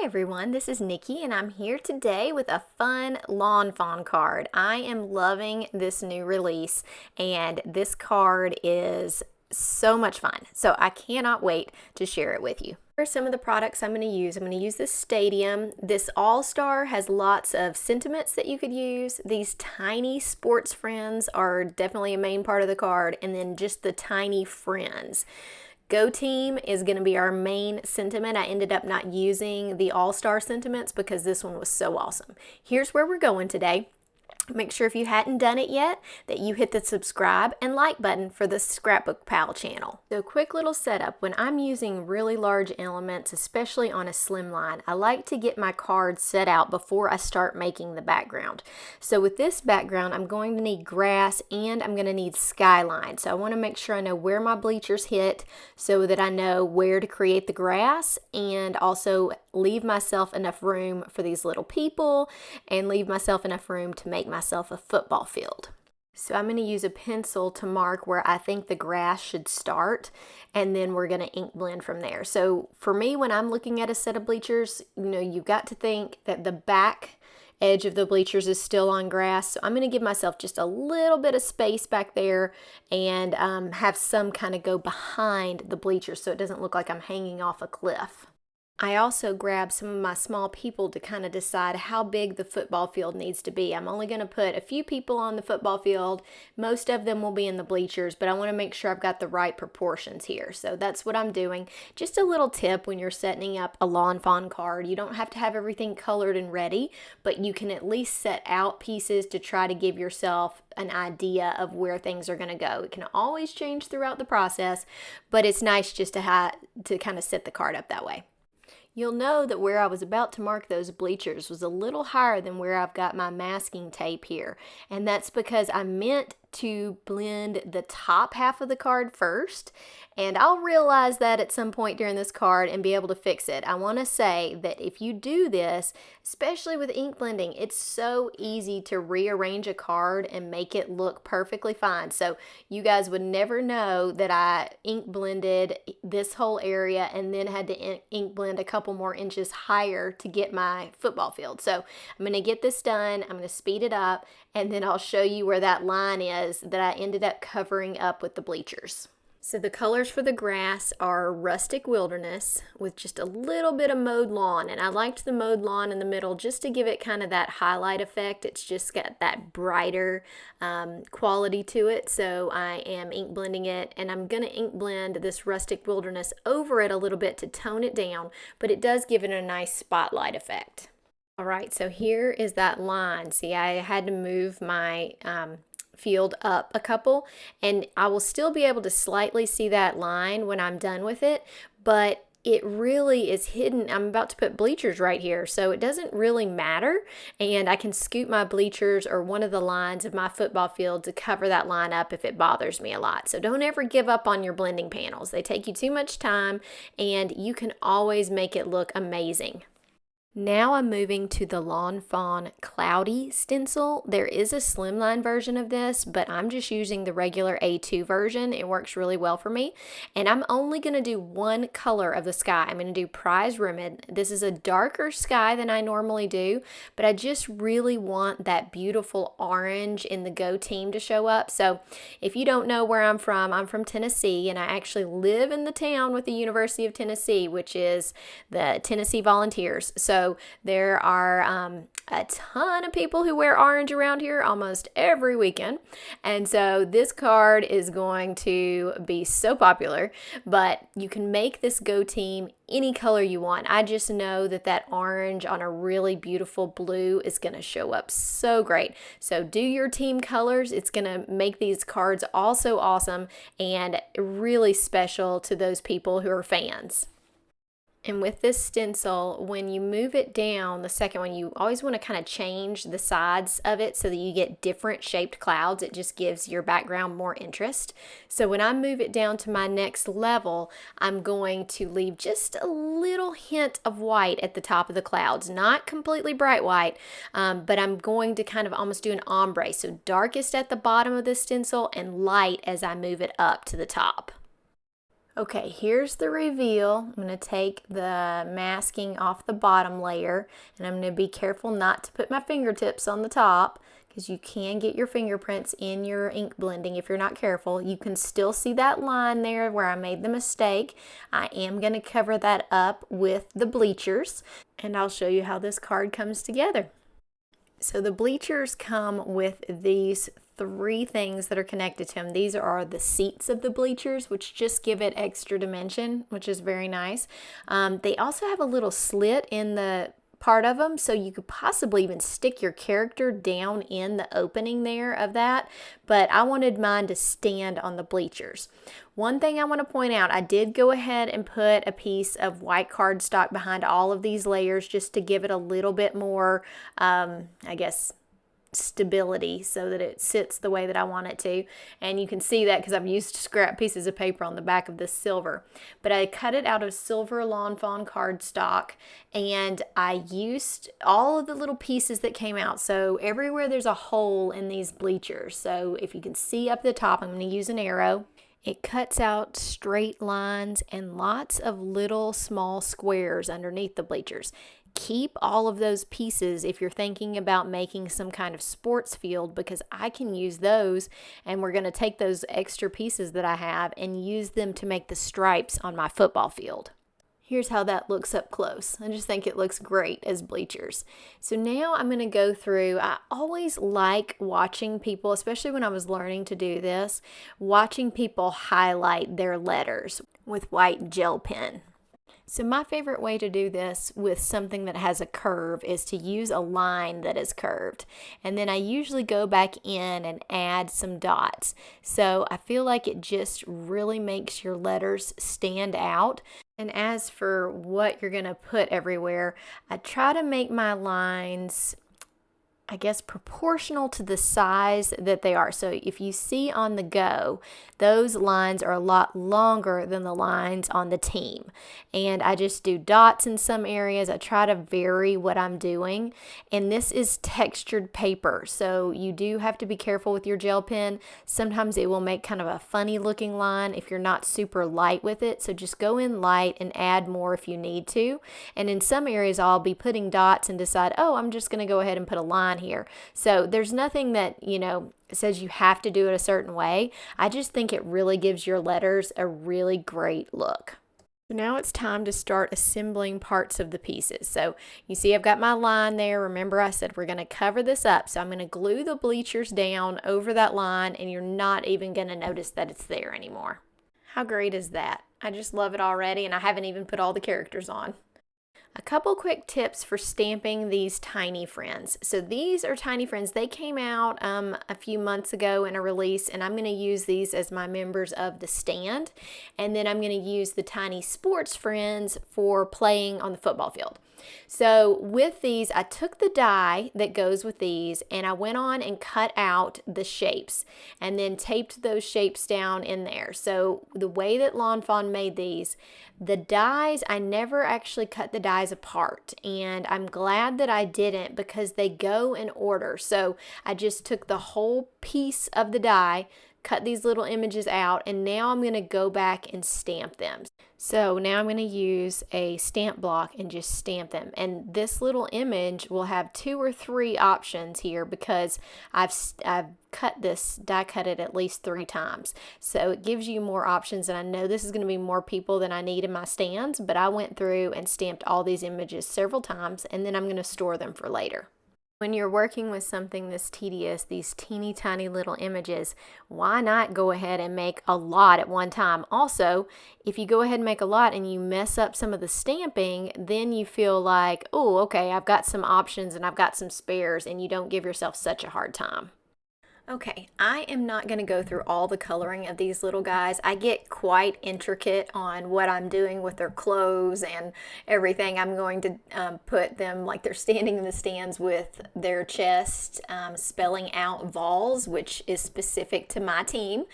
Hi everyone, this is Nikki and I'm here today with a fun Lawn Fawn card. I am loving this new release and this card is so much fun. So I cannot wait to share it with you. Here are some of the products I'm going to use. I'm going to use this Stadium. This All-Star has lots of sentiments that you could use. These tiny sports friends are definitely a main part of the card, and then just the tiny friends. Go Team is going to be our main sentiment. I ended up not using the All-Star sentiments because this one was so awesome. Here's where we're going today. Make sure if you hadn't done it yet that you hit the subscribe and like button for the Scrapbook Pal channel. So quick little setup. When I'm using really large elements, especially on a slimline, I like to get my card set out before I start making the background. So with this background, I'm going to need grass and I'm going to need skyline. So I want to make sure I know where my bleachers hit so that I know where to create the grass and also leave myself enough room for these little people and leave myself enough room to make myself a football field. So I'm going to use a pencil to mark where I think the grass should start, and then we're going to ink blend from there. So for me, when I'm looking at a set of bleachers, you've got to think that the back edge of the bleachers is still on grass. So I'm going to give myself just a little bit of space back there and have some kind of go behind the bleachers so it doesn't look like I'm hanging off a cliff. I also grabbed some of my small people to kind of decide how big the football field needs to be. I'm only going to put a few people on the football field. Most of them will be in the bleachers, but I want to make sure I've got the right proportions here. So that's what I'm doing. Just a little tip when you're setting up a Lawn Fawn card. You don't have to have everything colored and ready, but you can at least set out pieces to try to give yourself an idea of where things are going to go. It can always change throughout the process, but it's nice just to kind of set the card up that way. You'll know that where I was about to mark those bleachers was a little higher than where I've got my masking tape here. And that's because I meant to blend the top half of the card first, and I'll realize that at some point during this card and be able to fix it. I want to say that if you do this, especially with ink blending, it's so easy to rearrange a card and make it look perfectly fine. So you guys would never know that I ink blended this whole area and then had to ink blend a couple more inches higher to get my football field. So I'm going to get this done, I'm going to speed it up, and then I'll show you where that line is that I ended up covering up with the bleachers. So the colors for the grass are Rustic Wilderness with just a little bit of Mowed Lawn, and I liked the Mowed Lawn in the middle just to give it kind of that highlight effect. It's just got that brighter quality to it, so I am ink blending it, and I'm going to ink blend this Rustic Wilderness over it a little bit to tone it down, but it does give it a nice spotlight effect. All right, so here is that line. See, I had to move my field up a couple, and I will still be able to slightly see that line when I'm done with it, but it really is hidden. I'm about to put bleachers right here, so it doesn't really matter, and I can scoop my bleachers or one of the lines of my football field to cover that line up if it bothers me a lot. So don't ever give up on your blending panels. They take you too much time, and you can always make it look amazing. Now I'm moving to the Lawn Fawn Cloudy stencil. There is a slimline version of this, but I'm just using the regular A2 version. It works really well for me. And I'm only going to do one color of the sky. I'm going to do Prize Rimmed. This is a darker sky than I normally do, but I just really want that beautiful orange in the Go Team to show up. So if you don't know where I'm from Tennessee, and I actually live in the town with the University of Tennessee, which is the Tennessee Volunteers. So there are a ton of people who wear orange around here almost every weekend. And so this card is going to be so popular, but you can make this Go Team any color you want. I just know that that orange on a really beautiful blue is going to show up so great. So do your team colors. It's going to make these cards also awesome and really special to those people who are fans. And with this stencil, when you move it down, the second one, you always want to kind of change the sides of it so that you get different shaped clouds. It just gives your background more interest. So when I move it down to my next level, I'm going to leave just a little hint of white at the top of the clouds. Not completely bright white, but I'm going to kind of almost do an ombre. So darkest at the bottom of the stencil and light as I move it up to the top. Okay, here's the reveal. I'm going to take the masking off the bottom layer, and I'm going to be careful not to put my fingertips on the top because you can get your fingerprints in your ink blending if you're not careful. You can still see that line there where I made the mistake. I am going to cover that up with the bleachers, and I'll show you how this card comes together. So the bleachers come with these three things that are connected to them. These are the seats of the bleachers, which just give it extra dimension, which is very nice. They also have a little slit in the part of them, so you could possibly even stick your character down in the opening there of that, but I wanted mine to stand on the bleachers. One thing I want to point out, I did go ahead and put a piece of white cardstock behind all of these layers just to give it a little bit more, I guess, stability so that it sits the way that I want it to. And you can see that because I've used scrap pieces of paper on the back of this silver. But I cut it out of silver Lawn Fawn cardstock, and I used all of the little pieces that came out. So everywhere there's a hole in these bleachers. So if you can see up the top, I'm going to use an arrow. It cuts out straight lines and lots of little small squares underneath the bleachers. Keep all of those pieces if you're thinking about making some kind of sports field, because I can use those, and we're going to take those extra pieces that I have and use them to make the stripes on my football field. Here's how that looks up close. I just think it looks great as bleachers. So now I'm going to go through, I always like watching people, especially when I was learning to do this, watching people highlight their letters with white gel pen. So my favorite way to do this with something that has a curve is to use a line that is curved. And then I usually go back in and add some dots. So I feel like it just really makes your letters stand out. And as for what you're going to put everywhere, I try to make my lines, I guess, proportional to the size that they are. So if you see on the go, those lines are a lot longer than the lines on the team. And I just do dots in some areas. I try to vary what I'm doing. And this is textured paper, so you do have to be careful with your gel pen. Sometimes it will make kind of a funny looking line if you're not super light with it. So just go in light and add more if you need to. And in some areas I'll be putting dots and decide, oh, I'm just going to go ahead and put a line here. So there's nothing that, says you have to do it a certain way. I just think it really gives your letters a really great look. So now it's time to start assembling parts of the pieces. So you see I've got my line there. Remember I said we're going to cover this up. So I'm going to glue the bleachers down over that line, and you're not even going to notice that it's there anymore. How great is that? I just love it already, and I haven't even put all the characters on. A couple quick tips for stamping these Tiny Friends. So these are Tiny Friends. They came out a few months ago in a release, and I'm going to use these as my members of the stand. And then I'm going to use the Tiny Sports Friends for playing on the football field. So with these, I took the die that goes with these, and I went on and cut out the shapes and then taped those shapes down in there. So the way that Lawn Fawn made these, the dies, I never actually cut the dies apart, and I'm glad that I didn't because they go in order. So I just took the whole piece of the die, cut these little images out, and now I'm going to go back and stamp them. So now I'm going to use a stamp block and just stamp them. And this little image will have 2 or 3 options here because I've cut this, die cut it at least 3 times. So it gives you more options, and I know this is going to be more people than I need in my stands, but I went through and stamped all these images several times, and then I'm going to store them for later. When you're working with something this tedious, these teeny tiny little images, why not go ahead and make a lot at one time? Also, if you go ahead and make a lot and you mess up some of the stamping, then you feel like, oh, okay, I've got some options and I've got some spares, and you don't give yourself such a hard time. Okay, I am not going to go through all the coloring of these little guys. I get quite intricate on what I'm doing with their clothes and everything. I'm going to put them like they're standing in the stands with their chest, spelling out vols, which is specific to my team.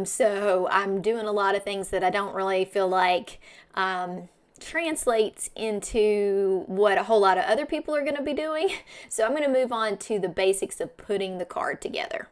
So I'm doing a lot of things that I don't really feel like translates into what a whole lot of other people are going to be doing. So I'm going to move on to the basics of putting the card together.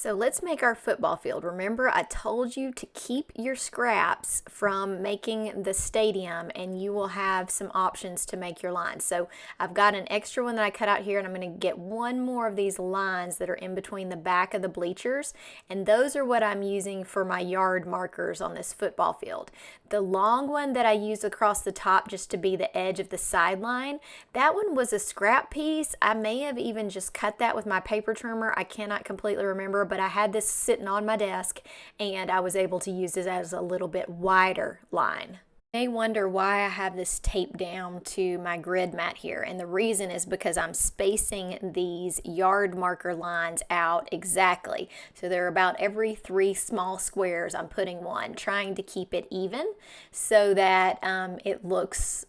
So let's make our football field. Remember, I told you to keep your scraps from making the stadium, and you will have some options to make your lines. So I've got an extra one that I cut out here, and I'm going to get one more of these lines that are in between the back of the bleachers, and those are what I'm using for my yard markers on this football field. The long one that I used across the top just to be the edge of the sideline, that one was a scrap piece. I may have even just cut that with my paper trimmer. I cannot completely remember, but I had this sitting on my desk and I was able to use it as a little bit wider line. You may wonder why I have this taped down to my grid mat here, and the reason is because I'm spacing these yard marker lines out exactly. So they're about every 3 small squares I'm putting one, trying to keep it even so that it looks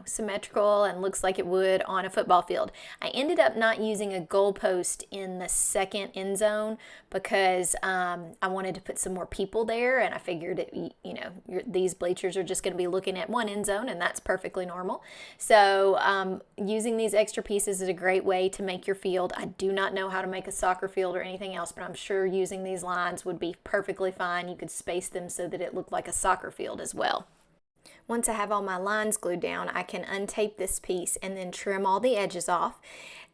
symmetrical and looks like it would on a football field. I ended up not using a goalpost in the second end zone because I wanted to put some more people there, and I figured these bleachers are just going to be looking at one end zone, and that's perfectly normal. So using these extra pieces is a great way to make your field. I do not know how to make a soccer field or anything else, but I'm sure using these lines would be perfectly fine. You could space them so that it looked like a soccer field as well. Once I have all my lines glued down, I can untape this piece and then trim all the edges off.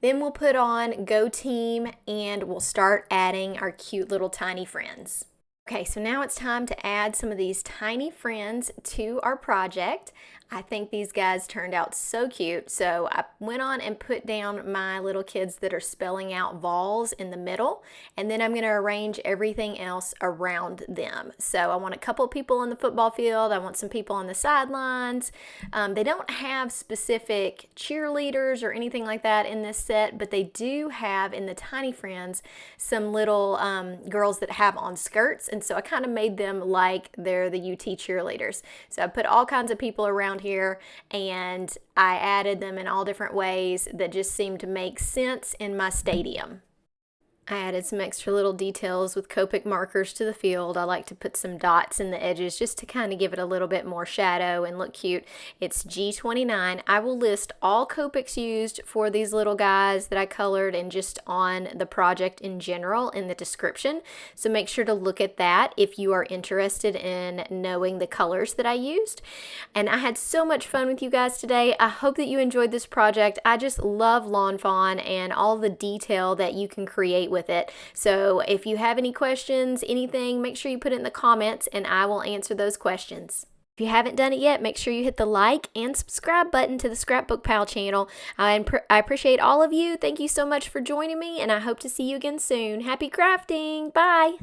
Then we'll put on Go Team and we'll start adding our cute little tiny friends. Okay, so now it's time to add some of these tiny friends to our project. I think these guys turned out so cute. So I went on and put down my little kids that are spelling out vowels in the middle, and then I'm going to arrange everything else around them. So I want a couple people on the football field. I want some people on the sidelines. They don't have specific cheerleaders or anything like that in this set, but they do have in the Tiny Friends some little girls that have on skirts, and so I kind of made them like they're the UT cheerleaders. So I put all kinds of people around here, and I added them in all different ways that just seemed to make sense in my stadium. I added some extra little details with Copic markers to the field. I like to put some dots in the edges just to kind of give it a little bit more shadow and look cute. It's G29. I will list all Copics used for these little guys that I colored and just on the project in general in the description. So make sure to look at that if you are interested in knowing the colors that I used. And I had so much fun with you guys today. I hope that you enjoyed this project. I just love Lawn Fawn and all the detail that you can create with it. So if you have any questions, anything, make sure you put it in the comments and I will answer those questions. If you haven't done it yet, make sure you hit the like and subscribe button to the Scrapbook Pal channel. I appreciate all of you. Thank you so much for joining me, and I hope to see you again soon. Happy crafting! Bye!